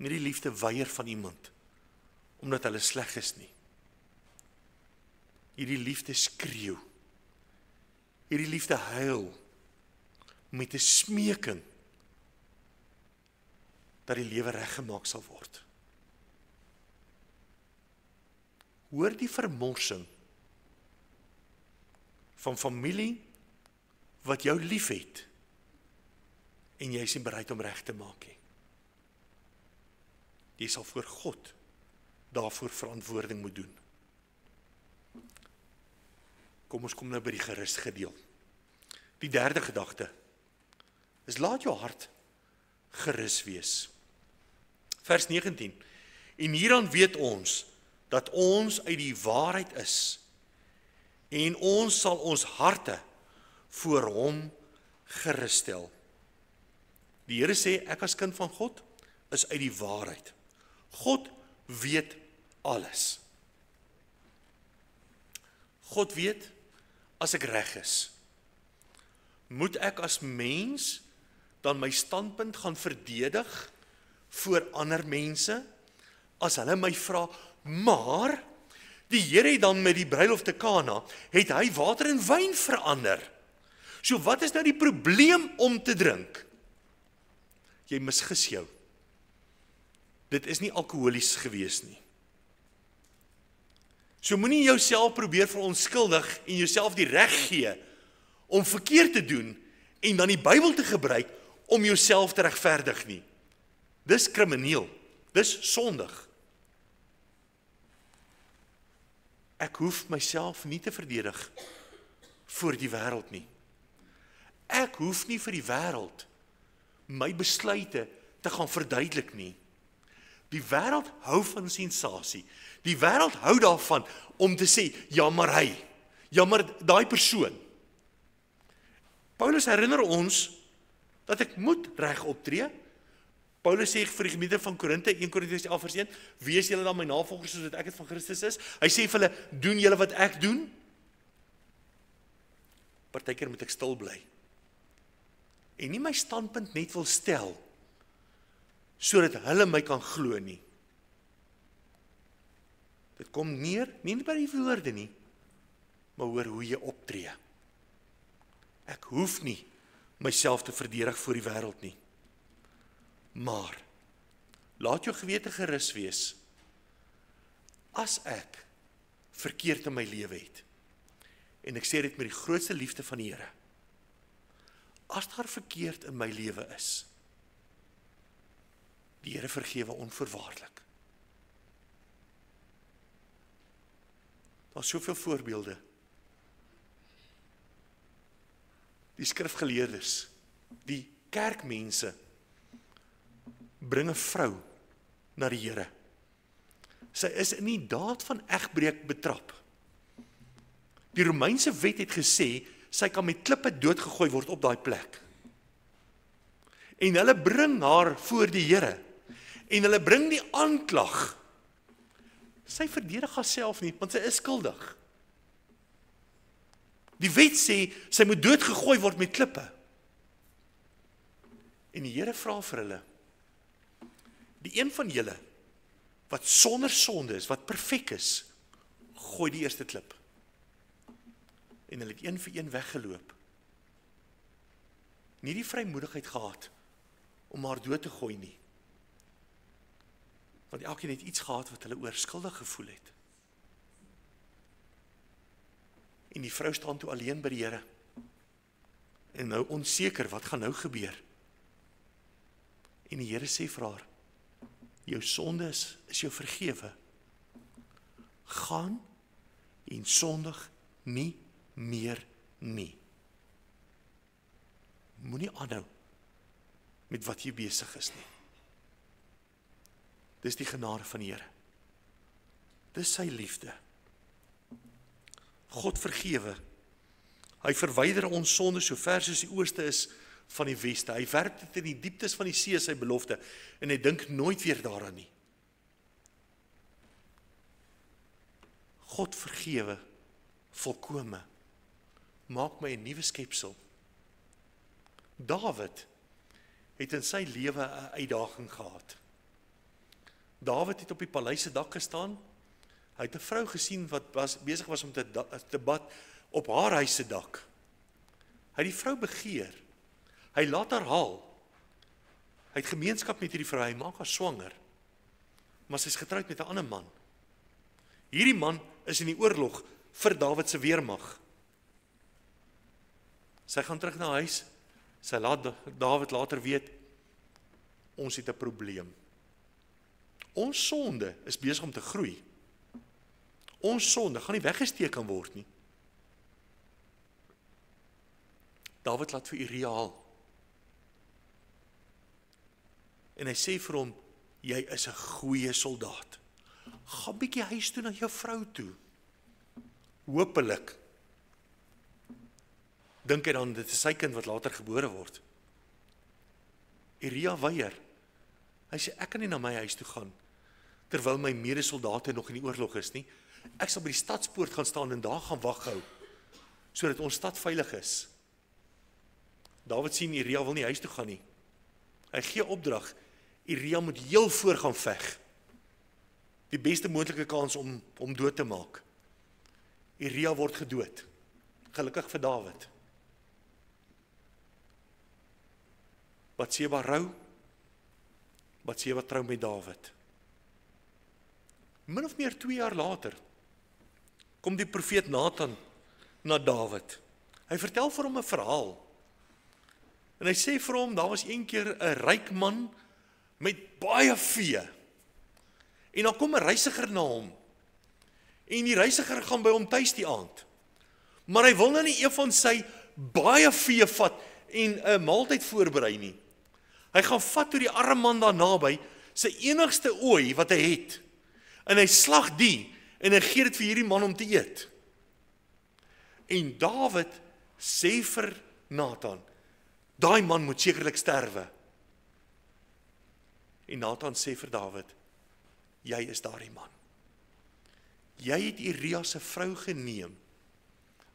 nie die liefde weier van iemand, omdat hulle sleg is nie. Hierdie liefde skreeu, hierdie liefde huil, met 'n smeking, dat die lewe reggemaak sal word. Hoor die vermorsing van familie wat jou lief het en jy is nie bereid om reg te maak nie. Jy sal voor God daarvoor verantwoording moet doen. Kom ons kom nou by die gerustige deel. Die derde gedagte is laat jou hart gerus wees. Vers 19. En hieraan weet ons dat ons uit die waarheid is en ons sal ons harte voor hom gerus stel. Die Here sê, ek as kind van God is uit die waarheid. God weet alles. God weet as ek reg is. Moet ek as mens dan my standpunt gaan verdedig voor ander mense as hulle my vra, maar die Here het dan met die bruilof te Kana, het hy water in wyn verander. So wat is nou die probleem om te drink? Jy misgis jou. Dit is nie alkoholies gewees nie. So moenie jouself probeer verontskuldig en jouself die reg gee om verkeerd te doen en dan die Bybel te gebruik om jouself te regverdig nie. Dis krimineel. Dis sondig. Ek hoef myself nie te verdedig voor die wêreld nie. Ek hoef nie vir die wêreld my besluite te gaan verduidelik nie. Die wêreld hou van sensasie. Die wêreld hou daarvan om te sê, ja maar hy, ja maar daai persoon. Paulus herinner ons dat ek moet reg optree, Paulus sê vir die gemeente van Korinthe, 1 Korintiërs 11:1, wees julle dan my navolgers soos wat ek het van Christus is. Hy sê vir hulle, doen julle wat ek doen? Partykeer moet ek stil bly. En nie my standpunt net wil stel, sodat hulle my kan glo nie. Dit kom neer, nie by die woorde nie, maar hoor hoe jy optree. Ek hoef nie myself te verdedig voor die wêreld nie. Maar, laat jou gewete gerus wees, as ek verkeerd in my lewe het, en ek sê dit met die grootste liefde van die Here, as daar verkeerd in my lewe is, die Here vergewe onvoorwaardelik. Daar is soveel voorbeelde. Die skrifgeleerdes, die kerkmense, bring 'n vrou na die Here. Sy is in die daad van egbreek betrap. Die Romeinse wet het gesê, sy kan met klippe doodgegooi word op daai plek. En hulle bring haar voor die Here. En hulle bring die aanklag. Sy verdedig haarself nie, want sy is skuldig. Die wet sê, sy moet doodgegooi word met klippe. En die Here vra vir hulle, die een van julle, wat sonder sonde is, wat perfek is, gooi die eerste klip. En hulle het een vir een weggeloop. Nie die vrymoedigheid gehad, om haar dood te gooi nie. Want elkeen het iets gehad wat hulle oorskuldig gevoel het. En die vrou staan toe alleen by die Here. En nou onseker, wat gaan nou gebeur? En die Here sê vir haar, jou sonde is jou vergewe. Gaan en sondig nie meer nie. Moenie aanhou met wat jy besig is nie. Dis die genade van die Here. Dis sy liefde. God vergewe. Hy verwyder ons sonde so ver soos die ooste is van die weste. Hy werp dit in die dieptes van die see, sy belofte, en hy dink nooit weer daaraan nie. God vergewe, volkome, maak my 'n nuwe skepsel. Dawid het in sy lewe 'n uitdaging gehad. Dawid het op die paleis se dak gestaan. Hy het 'n vrou gesien wat besig was om te bad op haar huis se dak. Hy het die vrou begeer. Hy laat haar haal. Hy het gemeenskap met hierdie vrou, hy maak haar swanger. Maar sy is getroud met 'n ander man. Hierdie man is in die oorlog vir Dawid se weermag. Sy gaan terug na huis. Sy laat Dawid later weet, ons het 'n probleem. Ons sonde is besig om te groei. Ons sonde gaan nie weggesteek kan word nie. Dawid laat vir Uria haal. En hy sê vir hom, jy is 'n goeie soldaat. Gaan bietjie huis toe na jou vrou toe. Hoopelik. Dink hy dan, dit is sy kind wat later gebore word. Uria weier. Hy sê, ek kan nie na my huis toe gaan, terwyl my medesoldate nog in die oorlog is nie. Ek sal by die stadspoort gaan staan en daar gaan wag hou, sodat ons stad veilig is. Dawid sien Uria wil nie huis toe gaan nie. Hy gee opdrag, Uria moet heel voor gaan veg. Die beste moontlike kans om dood te maak. Uria word gedood. Gelukkig vir Dawid. Batseba rou. Batseba trou met Dawid. Min of meer 2 jaar later kom die profeet Nathan na Dawid. Hy vertel vir hom 'n verhaal. En hy sê vir hom, daar was een keer 'n ryk man met baie vee. En dan kom 'n reisiger na hom. En die reisiger gaan by hom tuis die aand. Maar hy wil nou nie een van sy baie vee vat en 'n maaltyd voorberei nie. Hy gaan vat toe die arme man daar naby, sy enigste ooi wat hy het. En hy slag die, en hy gee dit vir hierdie man om te eet. En Dawid sê vir Nathan, daai man moet sekerlik sterwe. En Nathan sê vir Dawid, jy is daardie man. Jy het Uria se vrou geneem,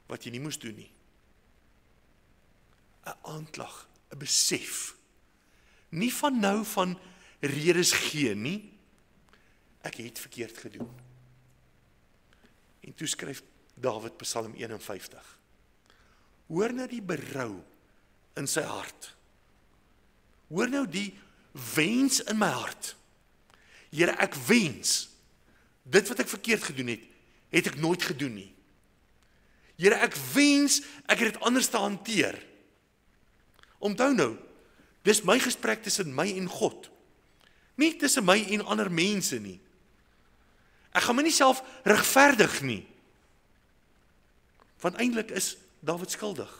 wat jy nie moes doen nie. 'n Aanklag, 'n besef. Nie van nou van redes gee nie. Ek het verkeerd gedoen. En toe skryf Dawid Psalm 51. Hoor nou die berou in sy hart. Hoor nou die wens in my hart. Here, ek wens, dit wat ek verkeerd gedoen het ek nooit gedoen nie. Here, ek wens, ek het dit anders te hanteer. Onthou nou, dis my gesprek tussen my en God. Nie tussen my en ander mense nie. Ek gaan my nie self regverdig nie. Want eintlik is Dawid skuldig.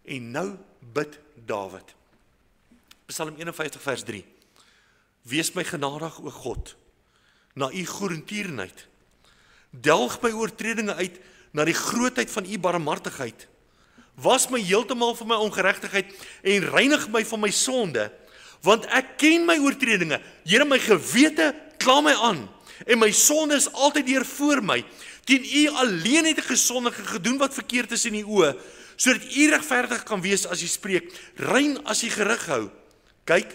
En nou bid Dawid. Psalm 51 vers 3. Wees my genadig, o God, na u goedertierenheid. Delg my oortredinge uit na die grootheid van u barmhartigheid. Was my heeltemal van my ongeregtigheid en reinig my van my sonde, want ek ken my oortredinge. Here, my gewete kla my aan en my sonde is altyd deur voor my. Teen u alleen het ek gesondig en gedoen wat verkeerd is in u oë, sodat u regverdig kan wees as u spreek, rein as u gerig hou. Kyk,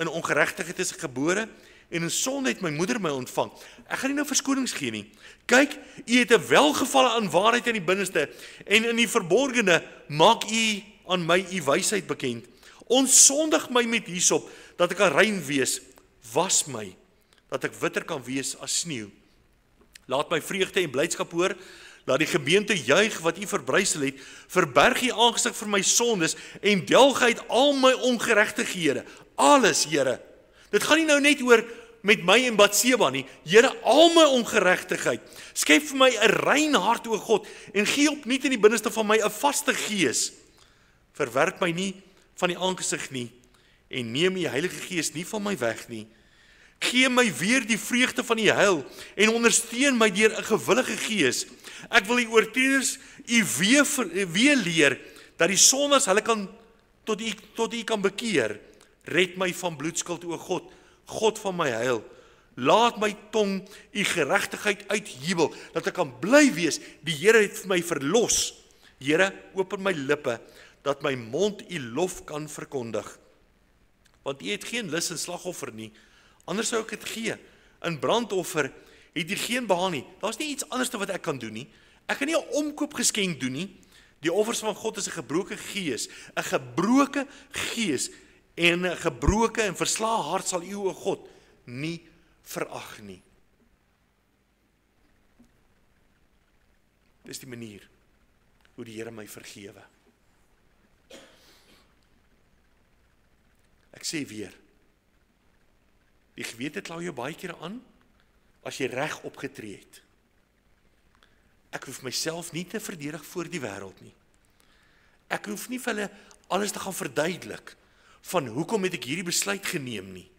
in ongeregtigheid is ek gebore en in sonde het my moeder my ontvang. Ek gaan nie nou verskonings gee nie. Kyk, u het 'n welgevalle aan waarheid in die binneste en in die verborgene maak u aan my u wysheid bekend. Onsondig my met hyssop, dat ek kan rein wees. Was my, dat ek witter kan wees as sneeu. Laat my vreugde en blydskap hoor. Laat die gemeente juig wat u verbrysel het. Verberg u aangesig vir my sondes en delg uit al my ongeregtighede. Alles, Here. Dit gaan nie nou net oor met my en Batseba nie. Here, al my ongeregtigheid. Skep vir my 'n rein hart, o God, en gee opnuut in die binneste van my 'n vaste gees. Verwerp my nie van die aangesig nie en neem die Heilige Gees nie van my weg nie. Gee my weer die vreugde van die heil en ondersteun my deur 'n gewillige gees. Ek wil die oortreders u weer leer dat die sondaars hulle kan tot u kan bekeer. Red my van bloedskuld, o God, God van my heil. Laat my tong u geregtigheid uitjubel, dat ek kan bly wees. Die Here het vir my verlos. Here, open my lippe, dat my mond u lof kan verkondig. Want u het geen lus in slagoffer nie. Anders sou ek dit gee. In brandoffer het u geen behaag nie. Daar's nie iets anders wat ek kan doen nie. Ek kan nie 'n omkoopgeskenk doen nie. Die offers van God is 'n gebroke gees. 'n Gebroke gees en 'n gebroke en verslae hart sal u, o God, nie verag nie. Dis die manier hoe die Here my vergewe. Ek sê weer, die gewete kla jou baie keer aan as jy reg opgetree het. Ek hoef myself nie te verdedig voor die wêreld nie. Ek hoef nie vir hulle alles te gaan verduidelik van hoekom het ek hierdie besluit geneem nie.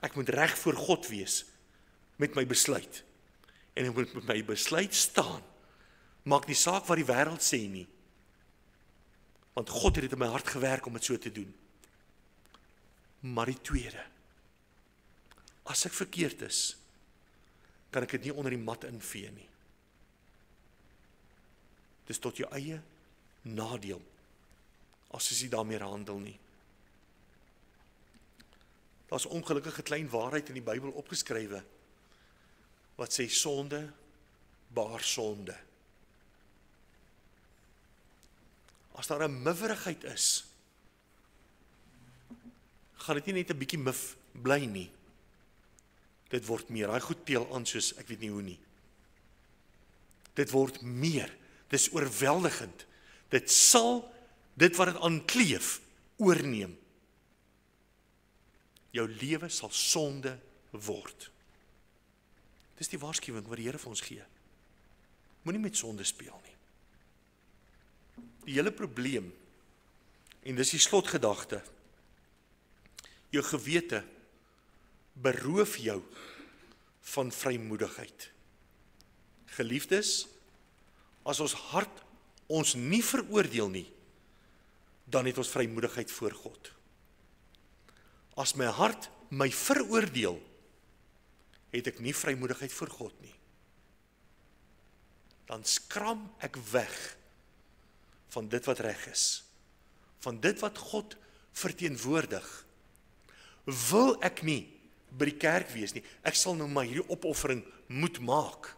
Ek moet reg voor God wees met my besluit. En ek moet met my besluit staan. Maak nie saak wat die wêreld sê nie. Want God het dit in my hart gewerk om dit so te doen. Maar die tweede, as ek verkeerd is, kan ek dit nie onder die mat invee nie. Dis tot jou eie nadeel, as jy daarmee handel nie. Daar's ongelukkige klein waarheid in die Bybel opgeskrywe, wat sê sonde baar sonde. As daar 'n miverigheid is, gaan dit nie net 'n bietjie mif bly nie. Dit word meer, daai goed teel aan soos, ek weet nie hoe nie. Dit word meer, dit is oorweldigend. Dit sal, dit wat dit aankleef, oorneem. Jou lewe sal sonde word. Dis die waarskuwing wat die Here vir ons gee. Moenie met sonde speel nie. Die hele probleem, en dis die slotgedagte, jou gewete beroof jou van vrymoedigheid. Geliefdes, as ons hart ons nie veroordeel nie, dan het ons vrymoedigheid voor God. As my hart my veroordeel, het ek nie vrymoedigheid voor God nie. Dan skram ek weg van dit wat reg is, van dit wat God verteenwoordig. Wil ek nie by die kerk wees nie, ek sal nou maar hierdie opoffering moet maak.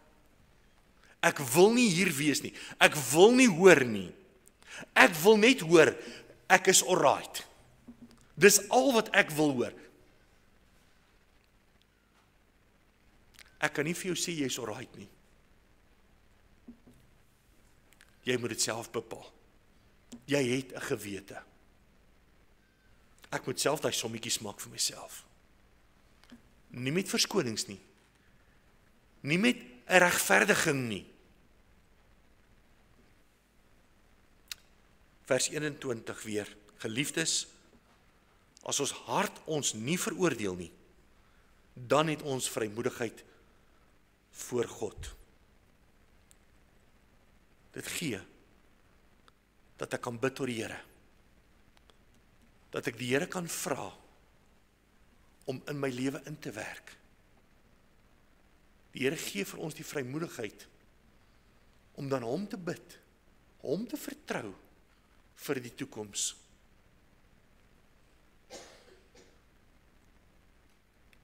Ek wil nie hier wees nie, ek wil nie hoor nie. Ek wil net hoor, ek is alright. Dis al wat ek wil hoor. Ek kan nie vir jou sê jy is alright nie. Jy moet dit self bepaal. Jy het 'n gewete. Ek moet self daai sommetjies maak vir myself. Nie met verskonings nie. Nie met 'n regverdiging nie. Vers 21 weer. Geliefdes, as ons hart ons nie veroordeel nie, dan het ons vrymoedigheid voor God. Dit gee dat ek kan bid tot die Here. Dat ek die Here kan vra om in my lewe in te werk. Die Here gee vir ons die vrymoedigheid om dan hom te bid, hom te vertrou vir die toekoms.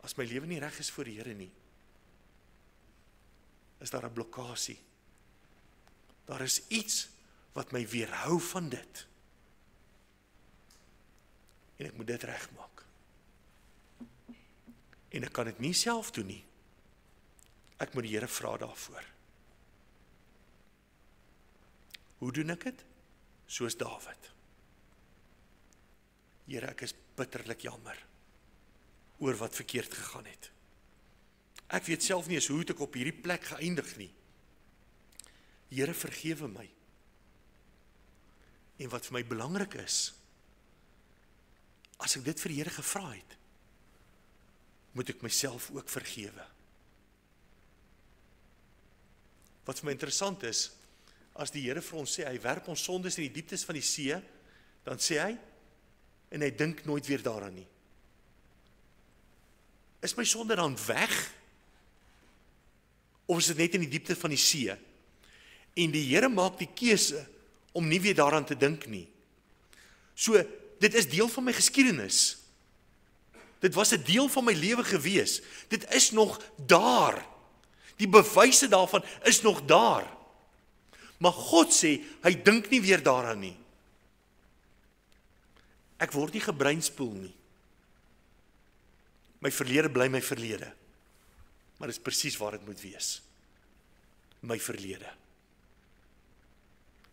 As my lewe nie reg is voor die Here nie, is daar 'n blokkasie. Daar is iets wat my weerhou van dit. En ek moet dit regmaak. En ek kan dit nie self doen nie. Ek moet die Here vra daarvoor. Hoe doen ek dit? Soos Dawid. Here, ek is bitterlik jammer oor wat verkeerd gegaan het. Ek weet self nie eens hoe ek op hierdie plek geëindig nie. Here, vergewe my. En wat vir my belangrik is, as ek dit vir die Here gevra het, moet ek myself ook vergewe. Wat vir my interessant is, as die Here vir ons sê, hy werp ons sondes in die dieptes van die see, dan sê hy, en hy dink nooit weer daaraan nie. Is my sonde dan weg? Of is dit net in die diepte van die see? En die Here maak die keuse om nie weer daaraan te dink nie. So, dit is deel van my geskiedenis. Dit was 'n deel van my lewe gewees. Dit is nog daar. Die bewyse daarvan is nog daar. Maar God sê, hy dink nie weer daaraan nie. Ek word nie gebreinspoel nie. My verlede bly my verlede. Maar dit is presies waar dit moet wees. My verlede.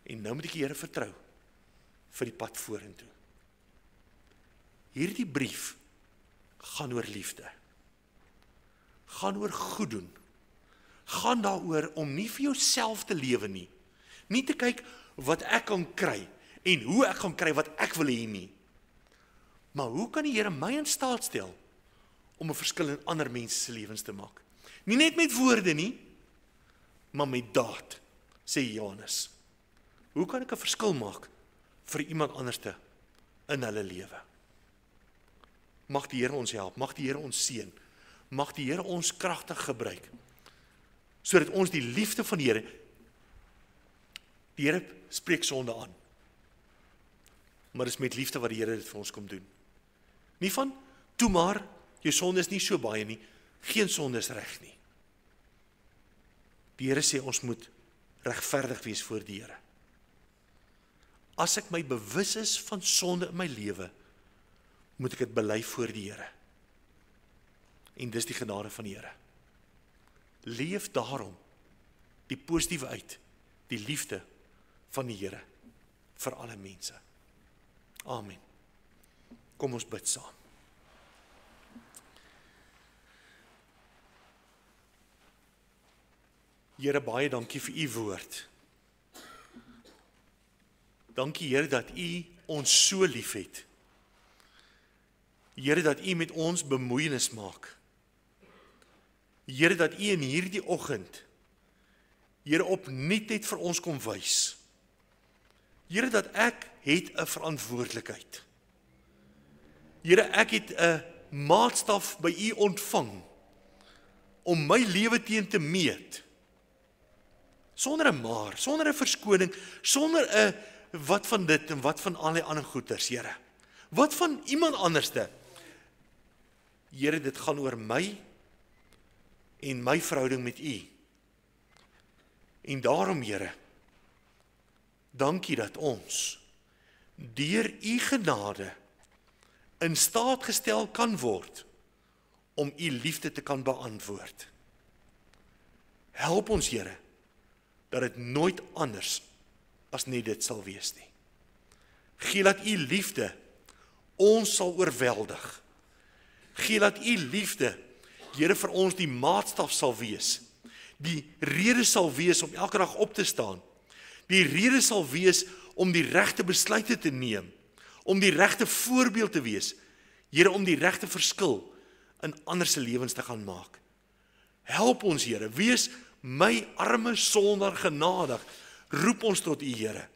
En nou moet ek die Here vertrou vir die pad vorentoe. Hierdie brief gaan oor liefde. Gaan oor goed doen. Gaan daaroor om nie vir jouself te lewe nie. Nie te kyk wat ek kan kry en hoe ek gaan kry wat ek wil hê nie. Maar hoe kan die Here my in staat stel om 'n verskil in ander mense se lewens te maak? Nie net met woorde nie, maar met daad, sê Johannes. Hoe kan ek 'n verskil maak vir iemand anderste in hulle lewe? Mag die Here ons help, mag die Here ons seën, mag die Here ons kragtig gebruik, sodat ons die liefde van die Here spreek sonde aan, maar dis met liefde wat die Here dit vir ons kom doen. Nie van, toe maar, jou sonde is nie so baie nie, geen sonde is reg nie. Die Here sê ons moet regverdig wees voor die Here. As ek my bewus is van sonde in my lewe, moet ek dit bely voor die Here. En dis die genade van die Here. Leef daarom die positiewe uit, die liefde van die Here vir alle mense. Amen. Kom ons bid saam. Here, baie dankie vir u woord. Dankie Here dat u ons so lief het. Here, dat u met ons bemoeienis maak. Here, dat u in hierdie oggend, Here, opnuut het vir ons kom wys. Here, dat ek het 'n verantwoordelikheid. Here, ek het 'n maatstaf by U ontvang om my lewe teen te meet. Sonder 'n maar, sonder 'n verskoning, sonder 'n wat van dit en wat van al die ander goeders, Here. Wat van iemand anderste? Here, dit gaan oor my en my verhouding met U. En daarom, Here, dankie dat ons deur U genade in staat gestel kan word om U liefde te kan beantwoord. Help ons, Here, dat dit nooit anders as net dit sal wees nie. Gee dat U liefde ons sal oorweldig. Gee dat U liefde, Here, vir ons die maatstaf sal wees. Die rede sal wees om elke dag op te staan. Die rede sal wees om die regte besluite te neem, om die regte voorbeeld te wees, Here, om die regte verskil in ander se lewens te gaan maak. Help ons, Here, wees my arme sondaar genadig, roep ons tot U, Here.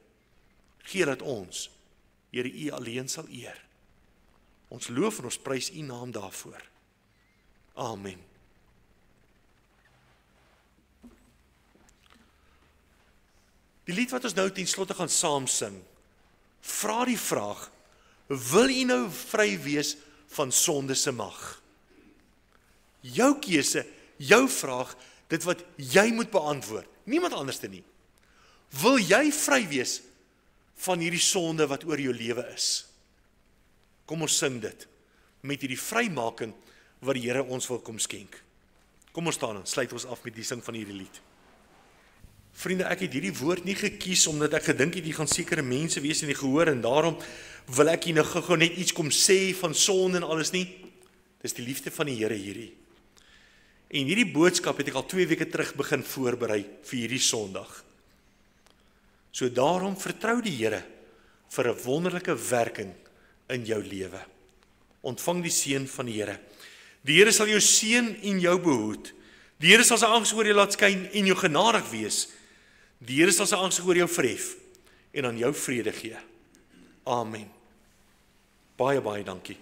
Gee dat ons, Here, U alleen sal eer. Ons loof en ons prys U naam daarvoor. Amen. Die lied wat ons nou ten slotte gaan saam sing, vra die vraag, wil U nou vry wees van sonde se mag? Jou keuse, jou vraag, dit wat jy moet beantwoord, niemand anders nie. Wil jy vry wees van hierdie sonde wat oor jou lewe is? Kom ons sing dit, met hierdie vrymaking wat die Here ons wil kom skenk. Kom ons staan en sluit ons af met die sing van hierdie lied. Vriende, ek het hierdie woord nie gekies omdat ek gedink het, hier gaan sekere mense wees in die gehoor en daarom wil ek hier nou gou net iets kom sê van sonde en alles nie. Dis die liefde van die Here hierdie. En hierdie boodskap het ek al 2 weke terug begin voorberei vir hierdie Sondag. So daarom vertrou die Here vir 'n wonderlike werking in jou lewe. Ontvang die seën van die Here. Die Here sal jou seën en jou behoed. Die Here sal sy aangesig oor jou laat skyn en jou genadig wees. Die Here sal sy aangesig oor jou verhef en aan jou vrede gee. Amen. Baie, baie dankie.